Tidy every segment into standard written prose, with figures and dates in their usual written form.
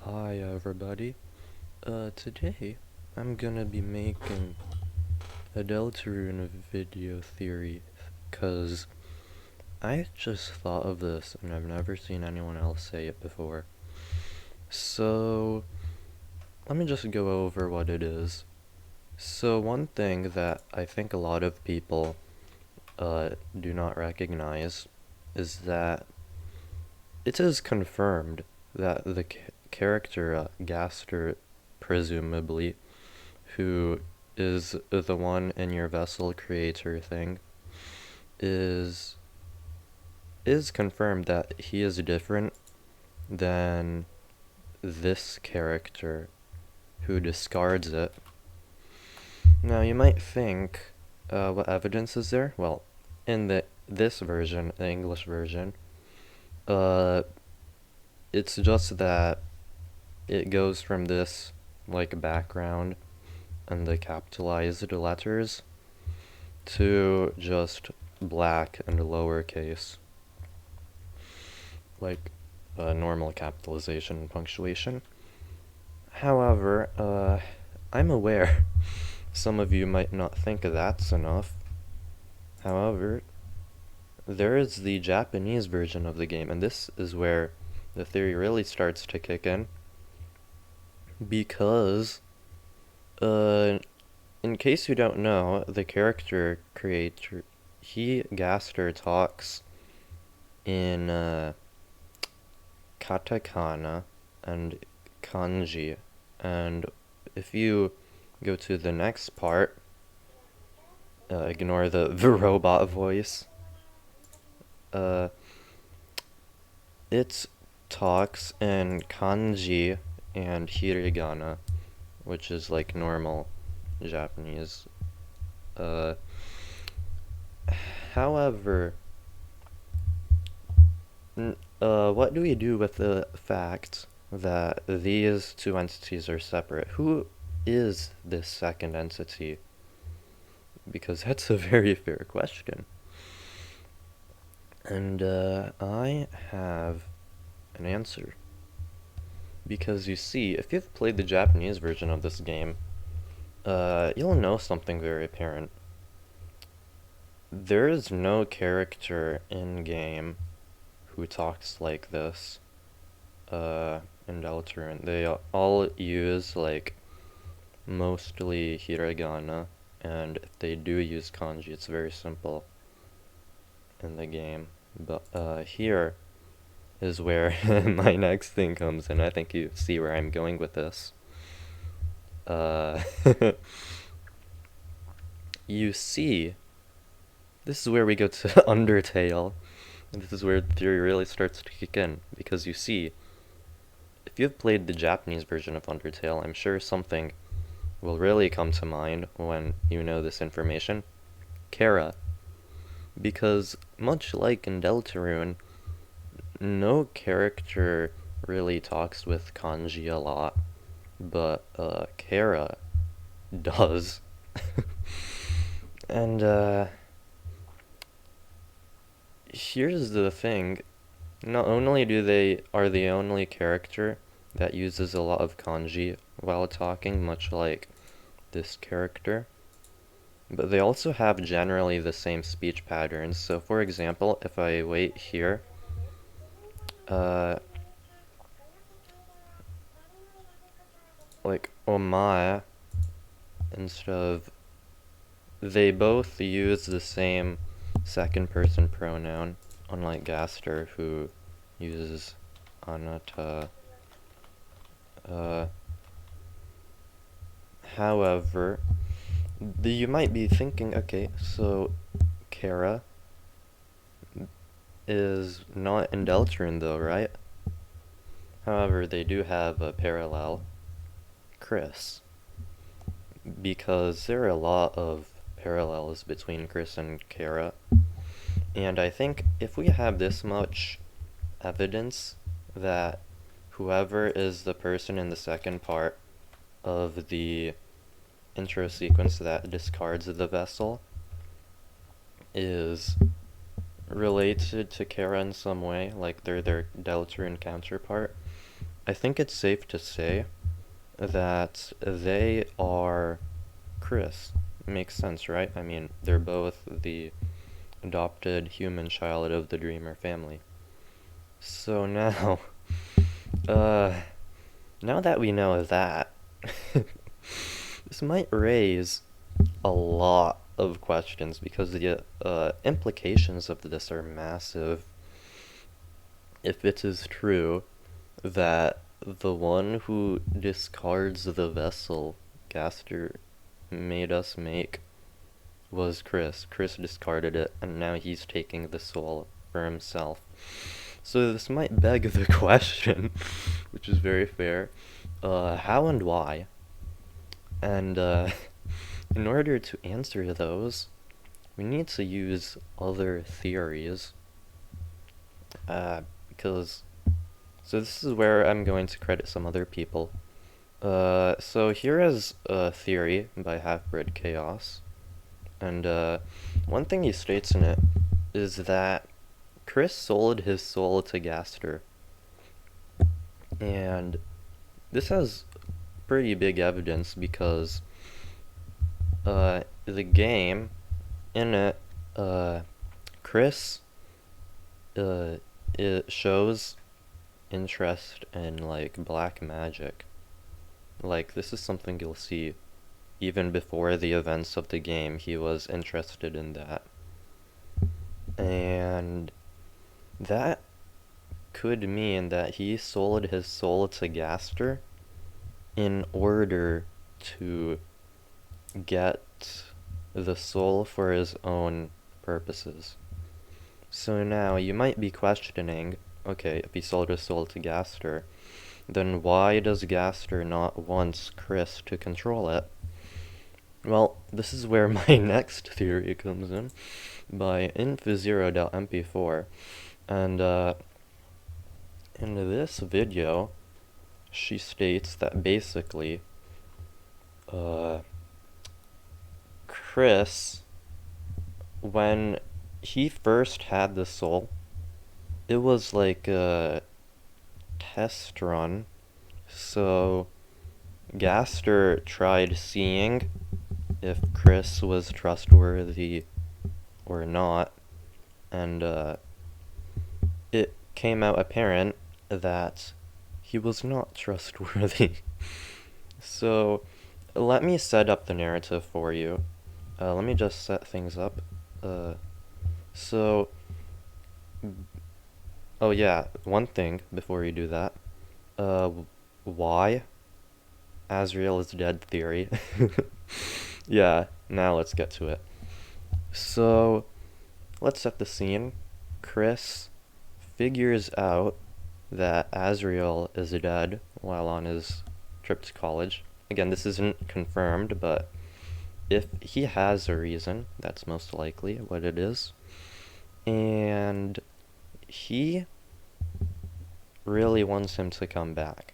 Hi everybody. Today I'm gonna be making a Deltarune video theory, cause I just thought of this and I've never seen anyone else say it before. So, let me just go over what it is. So one thing that I think a lot of people do not recognize is that it is confirmed that the character Gaster, presumably, who is the one in your vessel creator thing, is confirmed that he is different than this character who discards it. Now you might think, what evidence is there? Well, in this version, the English version, uh, it's just that it goes from this like background and the capitalized letters to just black and lowercase, like normal capitalization and punctuation. However, I'm aware some of you might not think that's enough. However, there is the Japanese version of the game, and this is where the theory really starts to kick in, because in case you don't know, the character creator, Gaster, talks in katakana and kanji, and if you go to the next part, ignore the robot voice, uh, it talks in kanji and hiragana, which is like normal Japanese. Uh, However, what do we do with the fact that these two entities are separate? Who is this second entity? Because that's a very fair question. And I have an answer. Because you see, if you've played the Japanese version of this game, you'll know something very apparent. There is no character in-game who talks like this, in Deltarune. They all use, like, mostly hiragana, and if they do use kanji, it's very simple in the game. But, here is where my next thing comes in. I think you see where I'm going with this. Uh, you see, this is where we go to Undertale, and this is where the theory really starts to kick in, because you see, if you've played the Japanese version of Undertale, I'm sure something will really come to mind when you know this information. Kara. Because, much like in Deltarune, no character really talks with kanji a lot, but Kara does. And here's the thing. Not only are the only character that uses a lot of kanji while talking, much like this character, but they also have generally the same speech patterns. So for example, if I wait here, like omae, instead of, they both use the same second person pronoun, unlike Gaster, who uses anata. However, you might be thinking, okay, so Kara is not in Deltarune though, right? However, they do have a parallel, Kris, because there are a lot of parallels between Kris and Kara, and I think if we have this much evidence that whoever is the person in the second part of the intro sequence that discards the vessel is related to Kara in some way, like they're their Deltarune counterpart, I think it's safe to say that they are Kris. Makes sense, right? I mean, they're both the adopted human child of the Dreamer family. So now, uh, now that we know that, this might raise a lot of questions because the implications of this are massive. If it is true that the one who discards the vessel Gaster made us make was Kris. Kris discarded it, and now he's taking the soul for himself. So this might beg the question, which is very fair, how and why? And in order to answer those, we need to use other theories, because so this is where I'm going to credit some other people. So here is a theory by Halfbred Chaos, and one thing he states in it is that Kris sold his soul to Gaster, and this has pretty big evidence because the game, in it, Kris, it shows interest in, like, black magic. Like, this is something you'll see even before the events of the game. He was interested in that. And that could mean that he sold his soul to Gaster in order to get the soul for his own purposes. So now you might be questioning, okay, if he sold his soul to Gaster, then why does Gaster not want Kris to control it? Well, this is where my next theory comes in, by inf0.mp4, and in this video, she states that basically, Kris, when he first had the soul, it was like a test run, so Gaster tried seeing if Kris was trustworthy or not, and it came out apparent that he was not trustworthy. So let me set up the narrative for you. Let me just set things up. Oh yeah, one thing before you do that. Why Azrael is dead theory. Yeah, now let's get to it. So, let's set the scene. Kris figures out that Azrael is dead while on his trip to college. Again, this isn't confirmed, but if he has a reason, that's most likely what it is. And he really wants him to come back.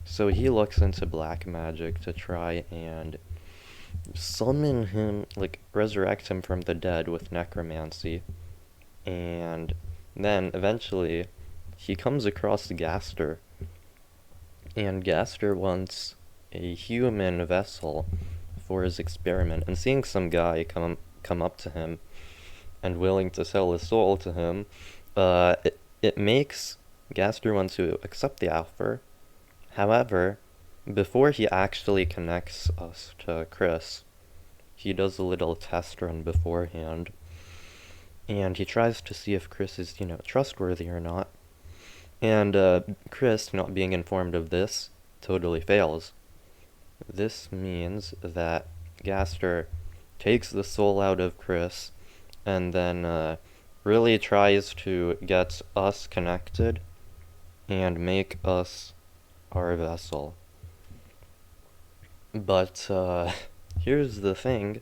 So he looks into black magic to try and summon him, like, resurrect him from the dead with necromancy. And then, eventually, he comes across Gaster. And Gaster wants a human vessel for his experiment. And seeing some guy come up to him and willing to sell his soul to him, it makes Gaster want to accept the offer. However, before he actually connects us to Kris, he does a little test run beforehand, and he tries to see if Kris is, trustworthy or not. And Kris, not being informed of this, totally fails. This means that Gaster takes the soul out of Kris, and then really tries to get us connected and make us our vessel. But here's the thing.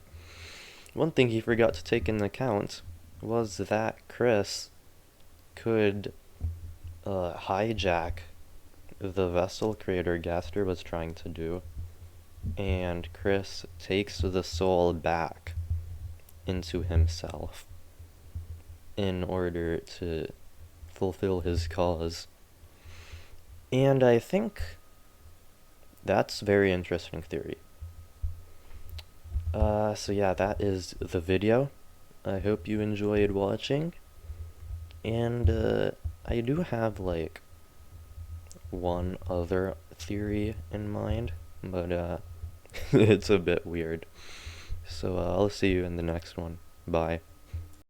One thing he forgot to take into account was that Kris could hijack the vessel creator Gaster was trying to do, and Kris takes the soul back into himself in order to fulfill his cause. And I think that's very interesting theory. So yeah, that is the video. I hope you enjoyed watching. And I do have like one other theory in mind, but it's a bit weird. So I'll see you in the next one. Bye.